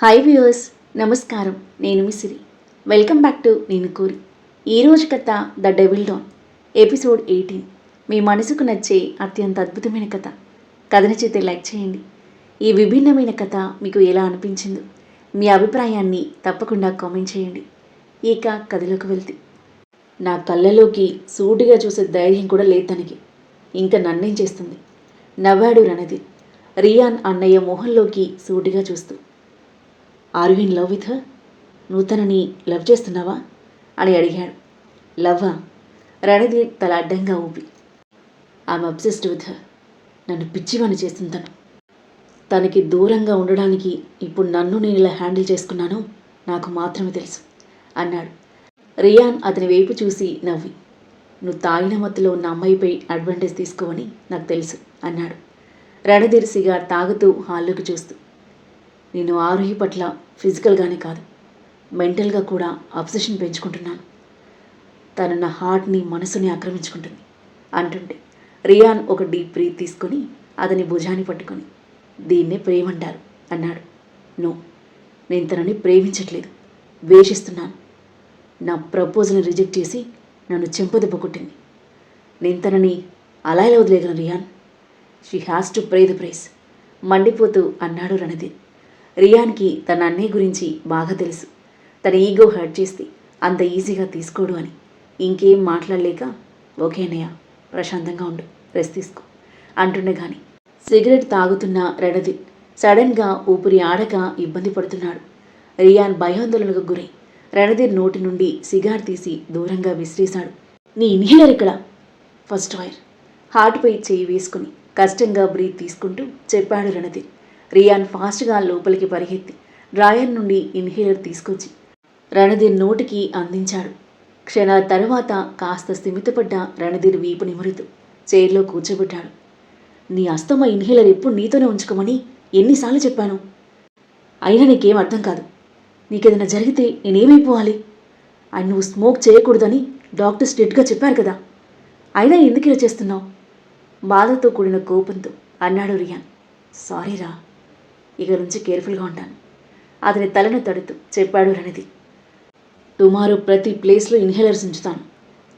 Hi viewers, నమస్కారం. నేను మీ సిరి. Welcome back to నేను కోరి. ఈరోజు కథ ద డెవిల్ డాన్, ఎపిసోడ్ 18. మీ మనసుకు నచ్చే అత్యంత అద్భుతమైన కథ. కథ నచ్చితే లైక్ చేయండి. ఈ విభిన్నమైన కథ మీకు ఎలా అనిపించిందో మీ అభిప్రాయాన్ని తప్పకుండా కామెంట్ చేయండి. ఇక కథలోకి వెళ్తే, నా కళ్ళలోకి సూటిగా చూసే ధైర్యం కూడా లేదు తనకి. ఇంకా నన్నేం చేస్తుంది? నవ్వాడు రణధీర్ రియాన్ అన్నయ్య మోహన్లోకి సూటిగా చూస్తూ. Are you in love with her? నువ్వు తనని లవ్ చేస్తున్నావా అని అడిగాడు. లవ్వా? రణధీర్ తల అడ్డంగా ఊపి. I'm obsessed with her. నన్ను పిచ్చివాణ్ణి చేస్తుంది తను. తనకి దూరంగా ఉండడానికి ఇప్పుడు నన్ను నేను ఇలా హ్యాండిల్ చేసుకున్నానో నాకు మాత్రమే తెలుసు అన్నాడు. రియాన్ అతని వైపు చూసి నవ్వి, నువ్వు తాగిన మత్తులో ఉన్న అమ్మాయిపై అడ్వాంటేజ్ తీసుకోవని నాకు తెలుసు అన్నాడు. రణధీర్ సిగార్ తాగుతూ హాల్లోకి చూస్తూ, నేను ఆరోహి పట్ల ఫిజికల్గానే కాదు, మెంటల్గా కూడా అబ్సెషన్ పెంచుకుంటున్నాను. తను నా హార్ట్ని మనసుని ఆక్రమించుకుంటుంది అంటుంటే రియాన్ ఒక డీప్ బ్రీత్ తీసుకొని అతని భుజాన్ని పట్టుకొని, దీన్నే ప్రేమంటారు అన్నాడు. నో, నేను తనని ప్రేమించట్లేదు, ద్వేషిస్తున్నాను. నా ప్రపోజల్ని రిజెక్ట్ చేసి నన్ను చెంపదెబ్బ కొట్టింది. నేను తనని అలా ఎలా వదిలేగలను Riyan? She has to pray the price మండిపోతూ అన్నాడు రణధీర్. రియాన్కి తన అన్నయ్య గురించి బాగా తెలుసు. తన ఈగో హర్ట్ చేస్తే అంత ఈజీగా తీసుకోడు అని. ఇంకేం మాట్లాడలేక, ఓకే అన్నయ్య, ప్రశాంతంగా ఉండు, రెస్ట్ తీసుకో అంటుండగాని సిగరెట్ తాగుతున్న రణధీర్ సడన్గా ఊపిరి ఆడక ఇబ్బంది పడుతున్నాడు. రియాన్ భయాందోళనకు గురై రణధీర్ నోటి నుండి సిగార్ తీసి దూరంగా విసిరేశాడు. నీ ఇన్హేలర్ ఇక్కడ? ఫస్ట్ వైర్ హార్ట్పై చేయి వేసుకుని కష్టంగా బ్రీత్ తీసుకుంటూ చెప్పాడు రణధీర్. రియాన్ ఫాస్ట్గా లోపలికి పరిగెత్తి డ్రాయర్ నుండి ఇన్హేలర్ తీసుకొచ్చి రణధీర్ నోటికి అందించాడు. క్షణాల తర్వాత కాస్త స్థిమితపడ్డ రణధీర్ వీపు నిమురుతూ చైర్లో కూర్చోబెట్టాడు. నీ అస్తమా ఇన్హేలర్ ఎప్పుడు నీతోనే ఉంచుకోమని ఎన్నిసార్లు చెప్పాను? అయినా నీకేం అర్థం కాదు. నీకేదైనా జరిగితే నేనేమైపోవాలి? ఆయన నువ్వు స్మోక్ చేయకూడదని డాక్టర్ స్ట్రిక్ట్గా చెప్పారు కదా. అయినా ఎందుకు ఇలా చేస్తున్నావు? బాధతో కూడిన కోపంతో అన్నాడు రియాన్. సారీరా, ఇక నుంచి కేర్ఫుల్గా ఉంటాను అతని తలను తడుతూ చెప్పాడు రణధీర్. టుమారో ప్రతి ప్లేస్లో ఇన్హేలర్స్ ఉంచుతాను,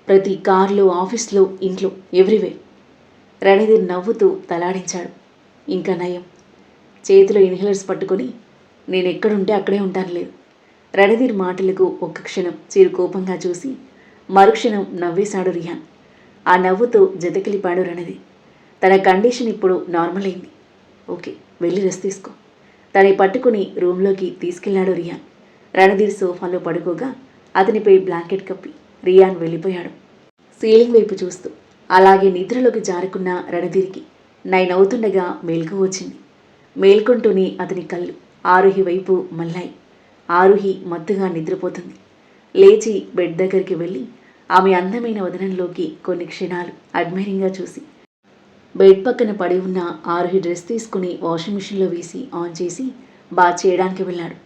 ప్రతి కార్లో, ఆఫీస్లో, ఇంట్లో, ఎవ్రీవేర్. రణధీర్ నవ్వుతూ తలాడించాడు. ఇంకా నయం, చేతిలో ఇన్హేలర్స్ పట్టుకొని నేను ఎక్కడుంటే అక్కడే ఉంటాను లేదు. రణధీర్ మాటలకు ఒక్క క్షణం చిరు కోపంగా చూసి మరుక్షణం నవ్వేశాడు రియాన్. ఆ నవ్వుతో జతకిలిపాడు రణధీర్. తన కండిషన్ ఇప్పుడు నార్మల్ అయింది. ఓకే, వెళ్ళి రెస్ట్ తీసుకో. తనని పట్టుకుని రూమ్లోకి తీసుకెళ్లాడు రియాన్. రణధీర్ సోఫాలో పడుకోగా అతనిపై బ్లాంకెట్ కప్పి రియాన్ వెళ్ళిపోయాడు. సీలింగ్ వైపు చూస్తూ అలాగే నిద్రలోకి జారుకున్న రణధీర్కి 9 అవుతుండగా మేల్కు వచ్చింది. మేల్కొంటూనే అతని కళ్ళు ఆరుహి వైపు మళ్ళాయి. ఆరుహి మత్తుగా నిద్రపోతుంది. లేచి బెడ్ దగ్గరికి వెళ్ళి ఆమె అందమైన వదనంలోకి కొన్ని క్షణాలు అడ్మైరింగ్గా చూసి బెడ్ పక్కన పడి ఉన్న ఆరుహి డ్రెస్ తీసుకుని వాషింగ్ మిషన్లో వేసి ఆన్ చేసి బాత్ చేయడానికి వెళ్ళాడు.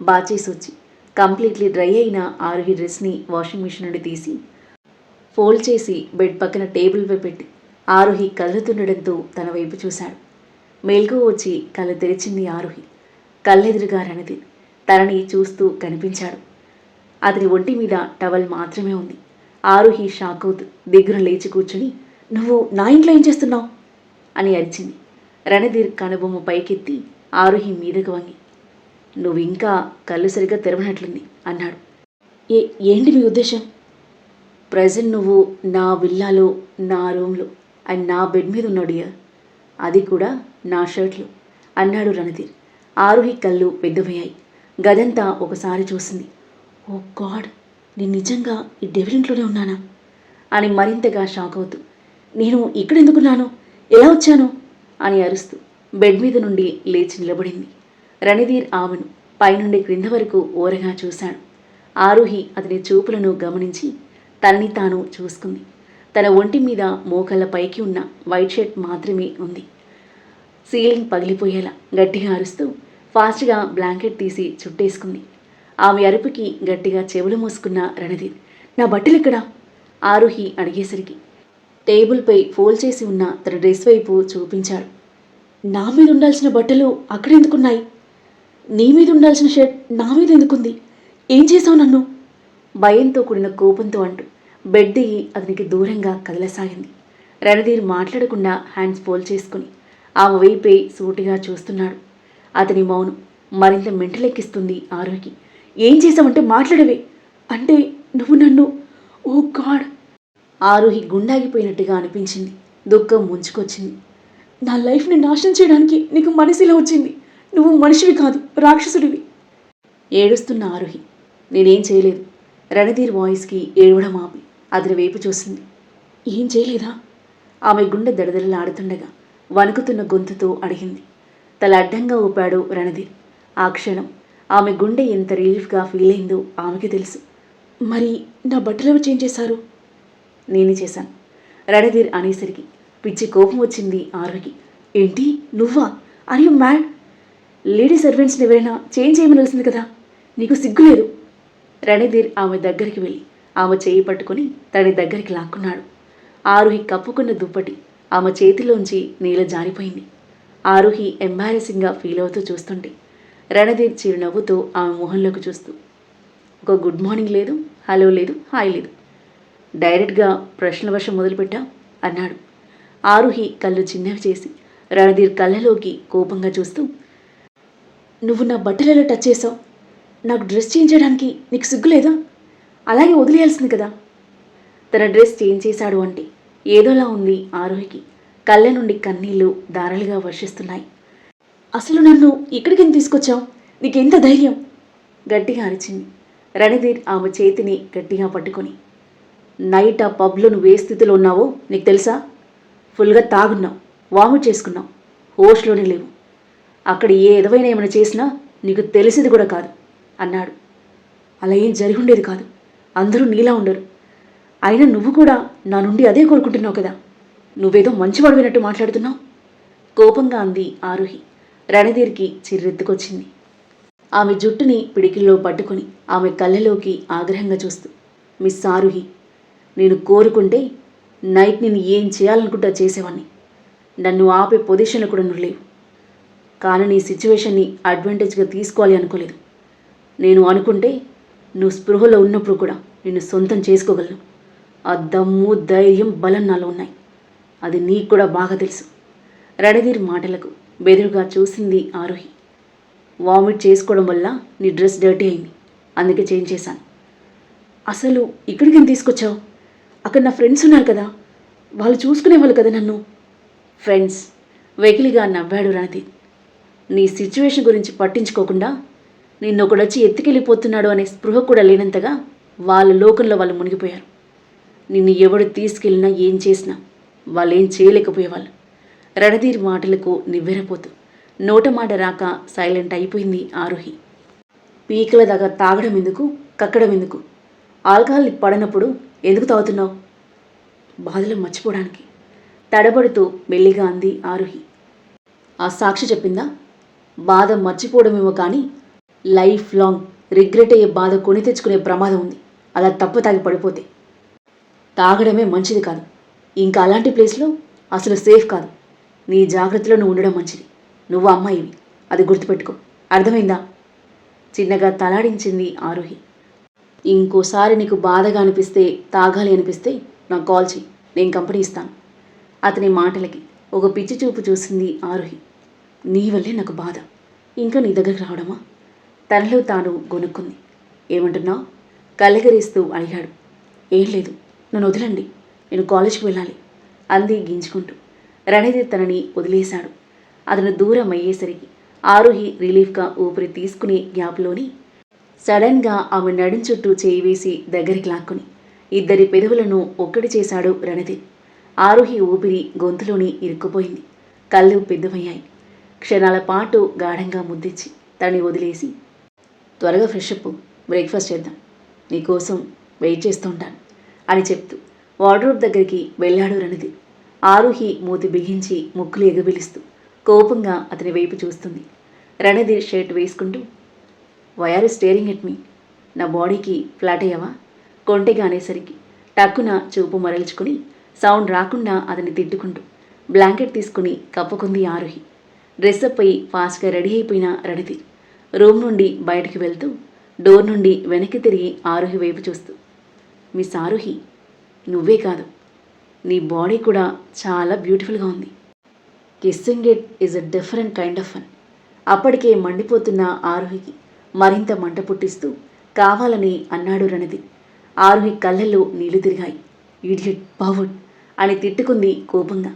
బాత్ చేసి వచ్చి కంప్లీట్లీ డ్రై అయిన ఆరుహి డ్రెస్ని వాషింగ్ మిషన్ నుండి తీసి ఫోల్డ్ చేసి బెడ్ పక్కన టేబుల్పై పెట్టి ఆరుహి కదులుతుండడంతో తన వైపు చూశాడు. మేల్కు వచ్చి కళ్ళు తెరిచింది ఆరుహి. కళ్ళెదురుగా రణధీర్ తనని చూస్తూ కనిపించాడు. అతని ఒంటి మీద టవల్ మాత్రమే ఉంది. ఆరుహి షాక్ అవుతూ దిగున లేచి కూర్చుని, నువ్వు నా ఇంట్లో ఏం చేస్తున్నావు అని అరిచింది. రణధీర్ కనుబొమ్మ పైకెత్తి ఆరుహి మీదకు వంగి, నువ్వు ఇంకా కళ్ళు సరిగ్గా తెరవనట్లుంది అన్నాడు. ఏంటి మీ ఉద్దేశం? ప్రజెంట్ నువ్వు నా విల్లాలో, నా రూమ్లో అండ్ నా బెడ్ మీద ఉన్నాడు, అది కూడా నా షర్ట్లో అన్నాడు రణధీర్. ఆరుహి కళ్ళు పెద్దవయ్యాయి. గదంతా ఒకసారి చూసింది. ఓ గాడ్, నేను నిజంగా ఈ డెవిలింట్లోనే ఉన్నానా అని మరింతగా షాక్ అవుతూ, నేను ఇక్కడెందుకున్నాను, ఎలా వచ్చాను అని అరుస్తూ బెడ్ మీద నుండి లేచి నిలబడింది. రణధీర్ ఆమెను పైనుండి క్రింద వరకు ఓరగా చూశాడు. ఆరుహి అతని చూపులను గమనించి తనని తాను చూసుకుంది. తన ఒంటి మీద మోకాళ్ళ పైకి ఉన్న వైట్ షర్ట్ మాత్రమే ఉంది. సీలింగ్ పగిలిపోయేలా గట్టిగా అరుస్తూ ఫాస్ట్గా బ్లాంకెట్ తీసి చుట్టేసుకుంది. ఆమె అరుపుకి గట్టిగా చెవులు మూసుకున్న రణధీర్, నా బట్టలు ఎక్కడా? ఆరుహి అడిగేసరికి టేబుల్పై ఫోల్డ్ చేసి ఉన్న తన డ్రెస్ వైపు చూపించాడు. నా మీద ఉండాల్సిన బట్టలు అక్కడెందుకున్నాయి? నీ మీద ఉండాల్సిన షర్ట్ నా మీద ఎందుకుంది? ఏం చేశావు నన్ను? భయంతో కూడిన కోపంతో అంటూ బెడ్ దిగి అతనికి దూరంగా కదలసాగింది. రణధీర్ మాట్లాడకుండా హ్యాండ్స్ ఫోల్డ్ చేసుకుని ఆమె వైపే సూటిగా చూస్తున్నాడు. అతని మౌనం మరింత మెంటలెక్కిస్తుంది ఆరోహికి. ఏం చేశావంటే మాట్లాడవే. అంటే నువ్వు నన్ను... ఓ గాడ్! ఆరోహి గుండాగిపోయినట్టుగా అనిపించింది. దుఃఖం ముంచుకొచ్చింది. నా లైఫ్ని నాశనం చేయడానికి నీకు మనసులో వచ్చింది. నువ్వు మనిషివి కాదు, రాక్షసుడివి. ఏడుస్తున్న ఆరోహి, నేనేం చేయలేదు. రణధీర్ వాయిస్కి ఏడవడం ఆపి అతని వైపు చూసింది. ఏం చేయలేదా? ఆమె గుండె దడదడలాడుతుండగా వణుకుతున్న గొంతుతో అడిగింది. తల అడ్డంగా ఊపాడు రణధీర్. ఆ క్షణం ఆమె గుండె ఎంత రిలీఫ్గా ఫీల్ అయిందో ఆమెకి తెలుసు. మరి నా బట్టలు చేంజ్ చేశారు? నేనే చేశాను. రణధీర్ అనేసరికి పిచ్చి కోపం వచ్చింది ఆరోహికి. ఏంటి నువ్వా? Are you mad? లేడీ సర్వెంట్స్ని ఎవరైనా చేంజ్ చేయమనాల్సింది కదా, నీకు సిగ్గులేదు? రణధీర్ ఆమె దగ్గరికి వెళ్ళి ఆమె చేయి పట్టుకుని తన దగ్గరికి లాక్కున్నాడు. ఆరోహి కప్పుకున్న దుప్పటి ఆమె చేతిలోంచి నీళ్ళ జారిపోయింది. ఆరోహి ఎంబారెసింగ్గా ఫీల్ అవుతూ చూస్తుంటే రణధీర్ చిరునవ్వుతో ఆమె మొహంలోకి చూస్తూ, ఒక గుడ్ మార్నింగ్ లేదు, హలో లేదు, హాయ్ లేదు, డైరెక్ట్గా ప్రశ్నల వర్షం మొదలుపెట్టా అన్నాడు. ఆరుహి కళ్ళు చిన్నవి చేసి రణధీర్ కళ్ళలోకి కోపంగా చూస్తూ, నువ్వు నా బట్టలలో టచ్ చేసావు, నాకు డ్రెస్ చేంజ్ చేయడానికి నీకు సిగ్గులేదా? అలాగే వదిలేయాల్సింది కదా. తన డ్రెస్ చేంజ్ చేశాడు అంటే ఏదోలా ఉంది ఆరోహికి. కళ్ళ నుండి కన్నీళ్లు దారాలుగా వర్షిస్తున్నాయి. అసలు నన్ను ఇక్కడికి తీసుకొచ్చావు? నీకెంత ధైర్యం? గట్టిగా అరిచింది. రణధీర్ ఆమె చేతిని గట్టిగా పట్టుకొని, నైట్ ఆ పబ్లో నువ్వు ఏ స్థితిలో ఉన్నావో నీకు తెలుసా? ఫుల్గా తాగున్నావు, వామిట్ చేసుకున్నావు, హోష్లోనే లేవు. అక్కడ ఏ ఎదవైనా ఏమైనా చేసినా నీకు తెలిసేది కూడా కాదు అన్నాడు. అలా ఏం జరిగి ఉండేది కాదు, అందరూ నీలా ఉండరు. అయినా నువ్వు కూడా నా నుండి అదే కోరుకుంటున్నావు కదా, నువ్వేదో మంచివాడినట్టు మాట్లాడుతున్నావు. కోపంగా అంది ఆరుహి. రణధీర్కి చిర్రెత్తుకొచ్చింది. ఆమె జుట్టుని పిడికిల్లో పట్టుకుని ఆమె కళ్ళలోకి ఆగ్రహంగా చూస్తూ, మిస్ ఆరుహి, నేను కోరుకుంటే నైట్ నేను ఏం చేయాలనుకుంటా చేసేవాడిని. నన్ను ఆపే పొజిషన్లో కూడా నువ్వు లేవు. కానీ నీ సిచ్యువేషన్ని అడ్వాంటేజ్గా తీసుకోవాలి అనుకోలేదు. నేను అనుకుంటే నువ్వు స్పృహలో ఉన్నప్పుడు కూడా నిన్ను సొంతం చేసుకోగలను. ఆ దమ్ము, ధైర్యం, బలం నాలో ఉన్నాయి. అది నీకు కూడా బాగా తెలుసు. రణధీర్ మాటలకు బెదురుగా చూసింది ఆరుహి. వామిట్ చేసుకోవడం వల్ల నీ డ్రెస్ డర్టీ అయింది, అందుకే చేంజ్ చేశాను. అసలు ఇక్కడికి తీసుకొచ్చావు? అక్కడ నా ఫ్రెండ్స్ ఉన్నారు కదా, వాళ్ళు చూసుకునేవాళ్ళు కదా నన్ను. ఫ్రెండ్స్? వెకిలిగా నవ్వాడు రణధీర్. నీ సిచ్యువేషన్ గురించి పట్టించుకోకుండా నిన్నొకడొచ్చి ఎత్తుకెళ్ళిపోతున్నాడు అనే స్పృహ కూడా లేనంతగా వాళ్ళ లోకంలో వాళ్ళు మునిగిపోయారు. నిన్ను ఎవడు తీసుకెళ్ళినా ఏం చేసినా వాళ్ళేం చేయలేకపోయేవాళ్ళు. రణధీర్ మాటలకు నివ్వెరపోతూ నోట మాట రాక సైలెంట్ అయిపోయింది ఆరుహి. పీకల దాకా తాగడం ఎందుకు, కక్కడం ఎందుకు? ఆల్కహాల్ పడనప్పుడు ఎందుకు తాగుతున్నావు? బాధలు మర్చిపోవడానికి. తడబడుతూ మెల్లిగా అంది ఆరుహి. ఆ సాక్షి చెప్పిందా? బాధ మర్చిపోవడమేమో కానీ లైఫ్ లాంగ్ రిగ్రెట్ అయ్యే బాధ కొని తెచ్చుకునే ప్రమాదం ఉంది అలా తప్పు తాగి పడిపోతే. తాగడమే మంచిది కాదు, ఇంకా అలాంటి ప్లేస్లో అసలు సేఫ్ కాదు. నీ జాగ్రత్తలో నువ్వు ఉండడం మంచిది. నువ్వు అమ్మాయివి, అది గుర్తుపెట్టుకో, అర్థమైందా? చిన్నగా తలాడించింది ఆరుహి. ఇంకోసారి నీకు బాధగా అనిపిస్తే, తాగాలి అనిపిస్తే నాకు కాల్ చేయి, నేను కంపెనీ ఇస్తాను. అతని మాటలకి ఒక పిచ్చి చూపు చూసింది ఆరుహి. నీ వల్లే నాకు బాధ, ఇంకా నీ దగ్గరికి రావడమా? తనలో తాను గొనుక్కుంది. ఏమంటున్నావు? కళ్ళగరిస్తూ అడిగాడు. ఏం లేదు, నన్ను వదలండి, నేను కాలేజ్కి వెళ్ళాలి అంది గింజుకుంటూ. రణధీర్ తనని వదిలేశాడు. అతను దూరం అయ్యేసరికి ఆరుహి రిలీఫ్గా ఊపిరి తీసుకునే గ్యాప్లోని సడన్గా ఆమె నడుం చుట్టూ చేయి వేసి దగ్గరికి లాక్కుని ఇద్దరి పెదవులను ఒక్కటి చేశాడు రణధీర్. ఆరుహి ఊపిరి గొంతులోని ఇరుక్కుపోయింది. కళ్ళు పెద్దవయ్యాయి. క్షణాల పాటు గాఢంగా ముద్దిచ్చి తనని వదిలేసి, త్వరగా ఫ్రెష్ అప్, బ్రేక్ఫాస్ట్ చేద్దాం, నీకోసం వెయిట్ చేస్తుంటాను అని చెప్తూ వార్డ్రోబ్ దగ్గరికి వెళ్ళాడు రణధీర్. ఆరుహి మూతి బిగించి ముక్కులు ఎగబిలుస్తూ కోపంగా అతని వైపు చూస్తుంది. రణధీర్ షర్ట్ వేసుకుంటూ, why are staring at me? నా బాడీకి ఫ్లాట్ అయ్యావా? కొంటెగా అనేసరికి టక్కున చూపు మరల్చుకుని సౌండ్ రాకుండా అతన్ని తిట్టుకుంటూ బ్లాంకెట్ తీసుకుని కప్పుకుంది ఆరుహి. డ్రెస్అప్ అయి ఫాస్ట్గా రెడీ అయిపోయిన రణధీర్ రూమ్ నుండి బయటికి వెళ్తూ డోర్ నుండి వెనక్కి తిరిగి ఆరుహి వైపు చూస్తూ, మిస్ ఆరుహి, నువ్వే కాదు, నీ బాడీ కూడా చాలా బ్యూటిఫుల్గా ఉంది. Kissing it is a different kind of fun. అప్పటికే మండిపోతున్న ఆరుహికి మరింత మంట పుట్టిస్తూ కావాలని అన్నాడు రణదీప్. ఆరుహి కళ్ళల్లో నీళ్లు తిరిగాయి. ఈడియట్, బావుడ్ అని తిట్టుకుంది కోపంగా.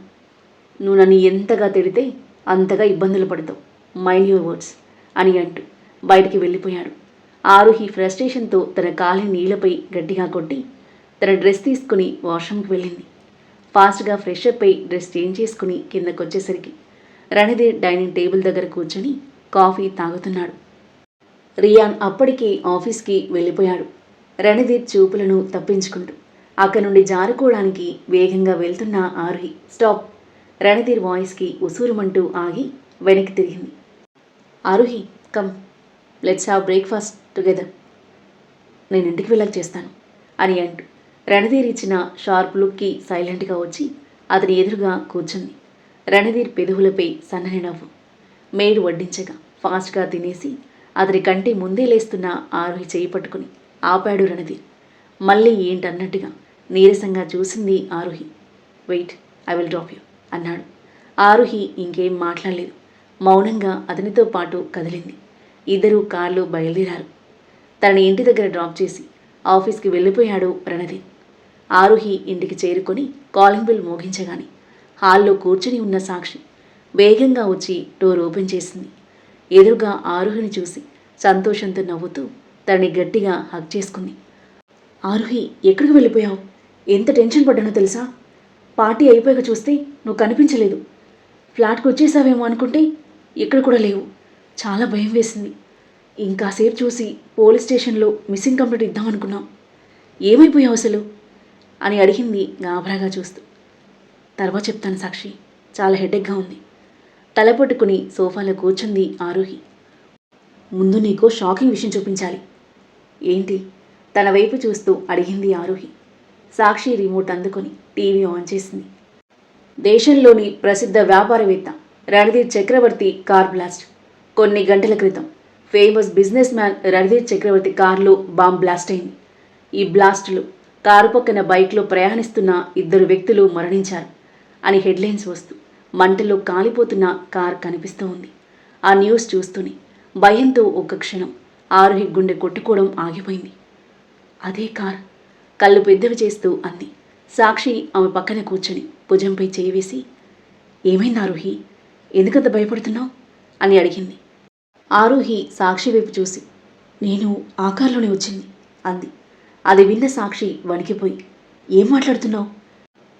నువ్వు నన్ను ఎంతగా తిడితే అంతగా ఇబ్బందులు పడతావు, మైండ్ యువర్ వర్డ్స్ అని అంటూ బయటికి వెళ్ళిపోయాడు. ఆరుహి ఫ్రస్ట్రేషన్తో తన కాలిని నీళ్లపై గట్టిగా కొట్టి తన డ్రెస్ తీసుకుని వాష్రూమ్కి వెళ్ళింది. ఫాస్ట్గా ఫ్రెష్ అప్ అయి డ్రెస్ చేంజ్ చేసుకుని కిందకొచ్చేసరికి రణధీర్ డైనింగ్ టేబుల్ దగ్గర కూర్చొని కాఫీ తాగుతున్నాడు. రియాన్ అప్పటికే ఆఫీస్కి వెళ్ళిపోయాడు. రణధీర్ చూపులను తప్పించుకుంటూ అక్కడి నుండి జారుకోవడానికి వేగంగా వెళ్తున్న ఆరుహి స్టాప్. రణధీర్ వాయిస్కి ఉసూరుమంటూ ఆగి వెనక్కి తిరిగింది. Aaruhi, come, let's have breakfast together. నేను ఇంటికి వెళ్ళాక చేస్తాను అని అంటూ రణధీర్ ఇచ్చిన షార్ప్ లుక్కి సైలెంట్గా వచ్చి అతని ఎదురుగా కూర్చుంది. రణధీర్ పెదవులపై సన్నని నవ్వు. మేడు వడ్డించగా ఫాస్ట్గా తినేసి అతని కంటి ముందే లేస్తున్న ఆరుహి చేయి పట్టుకుని ఆపాడు రణధీర్. మళ్ళీ ఏంటన్నట్టుగా నీరసంగా చూసింది Aruhi. Wait, I will drop you అన్నాడు. ఆరుహి ఇంకేం మాట్లాడలేదు. మౌనంగా అతనితో పాటు కదిలింది. ఇద్దరూ కార్లో బయలుదేరారు. తనని ఇంటి దగ్గర డ్రాప్ చేసి ఆఫీస్కి వెళ్ళిపోయాడు రణధీర్. ఆరుహి ఇంటికి చేరుకొని కాలింగ్ బెల్ మోగించగానే హాల్లో కూర్చుని ఉన్న సాక్షి వేగంగా వచ్చి డోర్ ఓపెన్ చేసింది. ఎదురుగా ఆరుహిని చూసి సంతోషంతో నవ్వుతూ తనని గట్టిగా హగ్ చేసుకుంది. ఆరుహి, ఎక్కడికి వెళ్ళిపోయావు? ఎంత టెన్షన్ పడ్డానో తెలుసా? పార్టీ అయిపోయాక చూస్తే నువ్వు కనిపించలేదు. ఫ్లాట్కి వచ్చేసావేమో అనుకుంటే ఇక్కడ కూడా లేవు. చాలా భయం వేసింది. ఇంకాసేపు చూసి పోలీస్ స్టేషన్లో మిస్సింగ్ కంప్లైంట్ ఇద్దామనుకున్నాం. ఏమైపోయావు అసలు అని అడిగింది గాబరాగా చూస్తూ. తర్వాత చెప్తాను సాక్షి, చాలా హెడేక్గా ఉంది. తల పట్టుకుని సోఫాలో కూర్చుంది ఆరుహి. ముందు నీకు షాకింగ్ విషయం చూపించాలి. ఏంటి? తన వైపు చూస్తూ అడిగింది ఆరుహి. సాక్షి రిమోట్ అందుకొని టీవీ ఆన్ చేసింది. దేశంలోని ప్రసిద్ధ వ్యాపారవేత్త రణధీర్ చక్రవర్తి కార్ బ్లాస్ట్. కొన్ని గంటల క్రితం ఫేమస్ బిజినెస్ మ్యాన్ రణధీర్ చక్రవర్తి కారులో బాంబ్ బ్లాస్ట్ అయింది. ఈ బ్లాస్టులో కారు పక్కన బైక్లో ప్రయాణిస్తున్న 2 వ్యక్తులు మరణించారు అని హెడ్లైన్స్ వస్తూ మంటల్లో కాలిపోతున్న కార్ కనిపిస్తూ ఉంది. ఆ న్యూస్ చూస్తూనే భయంతో ఒక్క క్షణం ఆరుహి గుండె కొట్టుకోవడం ఆగిపోయింది. అదే కార్, కళ్ళు పెద్దవి చేస్తూ అంది. సాక్షి ఆమె పక్కన కూర్చొని భుజంపై చేయి వేసి, ఏమైంది ఆరుహి, ఎందుకంత భయపడుతున్నావు అని అడిగింది. ఆరుహి సాక్షి వైపు చూసి, నేను ఆ కారులోనే వచ్చింది అంది. అది విన్న సాక్షి వణికిపోయి, ఏం మాట్లాడుతున్నావు?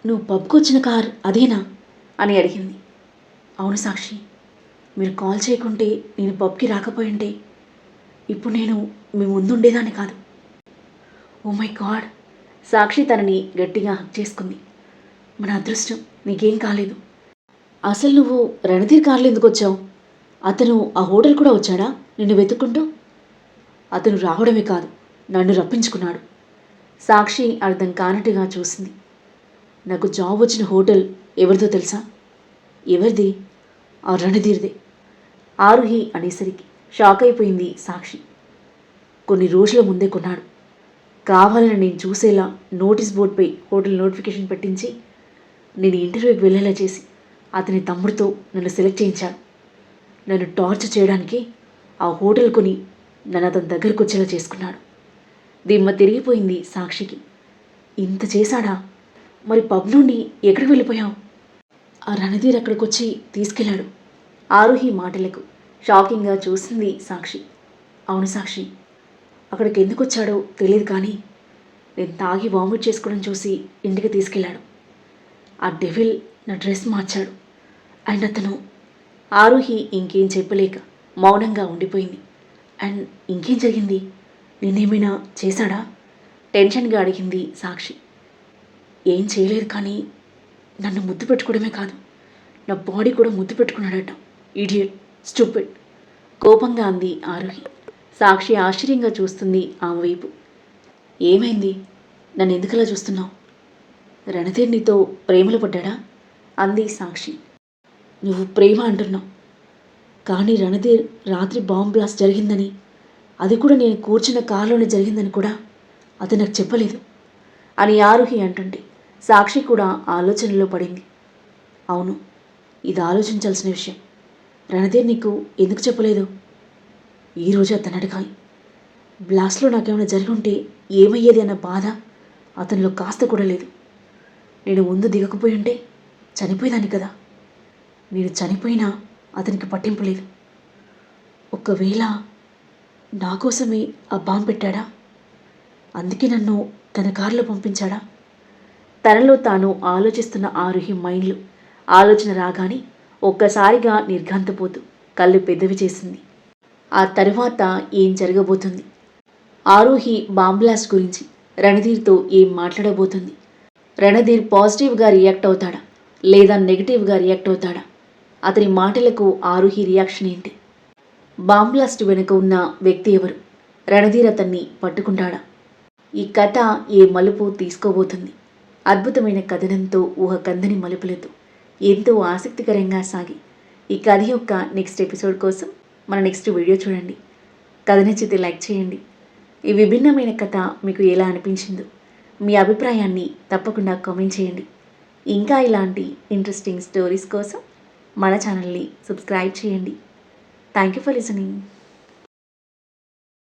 నువ్వు పబ్కి వచ్చిన కార్ అదేనా అని అడిగింది. అవును సాక్షి, మీరు కాల్ చేయకుంటే నేను పబ్కి రాకపోయింటే ఇప్పుడు నేను మీ ముందుండేదాన్ని కాదు. Oh my God. సాక్షి తనని గట్టిగా హక్ చేసుకుంది. మన అదృష్టం, నీకేం కాలేదు. అసలు నువ్వు రణధీర్ కార్లో ఎందుకు వచ్చావు? అతను ఆ హోటల్ కూడా వచ్చాడా నిన్ను వెతుక్కుంటూ? అతను రావడమే కాదు, నన్ను రప్పించుకున్నాడు. సాక్షి అర్థం కానట్టుగా చూసింది. నాకు జాబ్ వచ్చిన హోటల్ ఎవరిదో తెలుసా? ఎవరిది? ఆ రణధీర్దే. ఆరుహి అనేసరికి షాక్ అయిపోయింది సాక్షి. కొన్ని రోజుల ముందే కొన్నాడు. కావాలని నేను చూసేలా నోటీస్ బోర్డుపై హోటల్ నోటిఫికేషన్ పెట్టించి నేను ఇంటర్వ్యూకి వెళ్ళేలా చేసి అతని తమ్ముడితో నన్ను సెలెక్ట్ చేయించాడు. నన్ను టార్చర్ చేయడానికి ఆ హోటల్ కొని నన్ను అతని దగ్గరకు వచ్చేలా చేసుకున్నాడు. దిమ్మ తిరిగిపోయింది సాక్షికి. ఇంత చేశాడా? మరి పబ్ నుండి ఎక్కడికి వెళ్ళిపోయావు? ఆ రణధీర్ అక్కడికి వచ్చి తీసుకెళ్లాడు. ఆరుహి మాటలకు షాకింగ్గా చూసింది సాక్షి. అవును సాక్షి, అక్కడికి ఎందుకు వచ్చాడో తెలియదు, కానీ నేను తాగి వామిట్ చేసుకోవడం చూసి ఇంటికి తీసుకెళ్లాడు. ఆ డెవిల్ నా డ్రెస్ మార్చాడు. అండ్ అతను. ఆరుహి ఇంకేం చెప్పలేక మౌనంగా ఉండిపోయింది. అండ్ ఇంకేం జరిగింది? నేనేమైనా చేశాడా? టెన్షన్గా అడిగింది సాక్షి. ఏం చేయలేదు, కానీ నన్ను ముద్దు పెట్టుకోవడమే కాదు, నా బాడీ కూడా ముద్దు పెట్టుకున్నాడట. ఇడియట్, స్టూపిడ్ కోపంగా అంది ఆరుహి. సాక్షి ఆశ్చర్యంగా చూస్తుంది ఆమె వైపు. ఏమైంది? నన్ను ఎందుకలా చూస్తున్నావు? రణధీర్ నీతో ప్రేమలో పడ్డాడా అంది సాక్షి. నువ్వు ప్రేమ అంటున్నావు. కానీ రణధీర్ రాత్రి బాంబ్ బ్లాస్ట్ జరిగిందని, అది కూడా నేను కూర్చున్న కారులోనే జరిగిందని కూడా అతను నాకు చెప్పలేదు అని ఆరుహి అంటుంటే సాక్షి కూడా ఆలోచనలో పడింది. అవును, ఇది ఆలోచించాల్సిన విషయం. రణధీర్ నీకు ఎందుకు చెప్పలేదు? ఈరోజు అతను అడగాలి. బ్లాస్ట్లో నాకేమైనా జరిగి ఉంటే ఏమయ్యేది అన్న బాధ అతనిలో కాస్త కూడా లేదు. నేను ముందు దిగకపోయి ఉంటే చనిపోయేదాన్ని కదా. నేను చనిపోయినా అతనికి పట్టింపు లేదు. ఒకవేళ నా కోసమే ఆ బాంబు పెట్టాడా? అందుకే నన్ను తన కారులో పంపించాడా? తనలో తాను ఆలోచిస్తున్న ఆరుహి మైండ్లో ఆలోచన రాగానే ఒక్కసారిగా నిర్ఘాంతపోతూ కళ్ళు పెద్దవి చేసింది. ఆ తరువాత ఏం జరగబోతుంది? ఆరుహి బాంబ్ బ్లాస్ట్ గురించి రణధీర్తో ఏం మాట్లాడబోతుంది? రణధీర్ పాజిటివ్గా రియాక్ట్ అవుతాడా లేదా నెగిటివ్గా రియాక్ట్ అవుతాడా? అతని మాటలకు ఆరుహి రియాక్షన్ ఏంటి? బాంబ్ బ్లాస్ట్ వెనుక ఉన్న వ్యక్తి ఎవరు? రణధీర్ అతన్ని పట్టుకుంటాడా? ఈ కథ ఏ మలుపు తీసుకోబోతుంది? అద్భుతమైన కథనంతో ఊహకందని మలుపులతో ఎంతో ఆసక్తికరంగా సాగి ఈ కథ యొక్క నెక్స్ట్ ఎపిసోడ్ కోసం మన నెక్స్ట్ వీడియో చూడండి. కథ నచ్చితే లైక్ చేయండి. ఈ విభిన్నమైన కథ మీకు ఎలా అనిపించిందో మీ అభిప్రాయాన్ని తప్పకుండా కామెంట్ చేయండి. ఇంకా ఇలాంటి ఇంట్రెస్టింగ్ స్టోరీస్ కోసం మన ఛానల్ని సబ్స్క్రైబ్ చేయండి. Thank you for listening.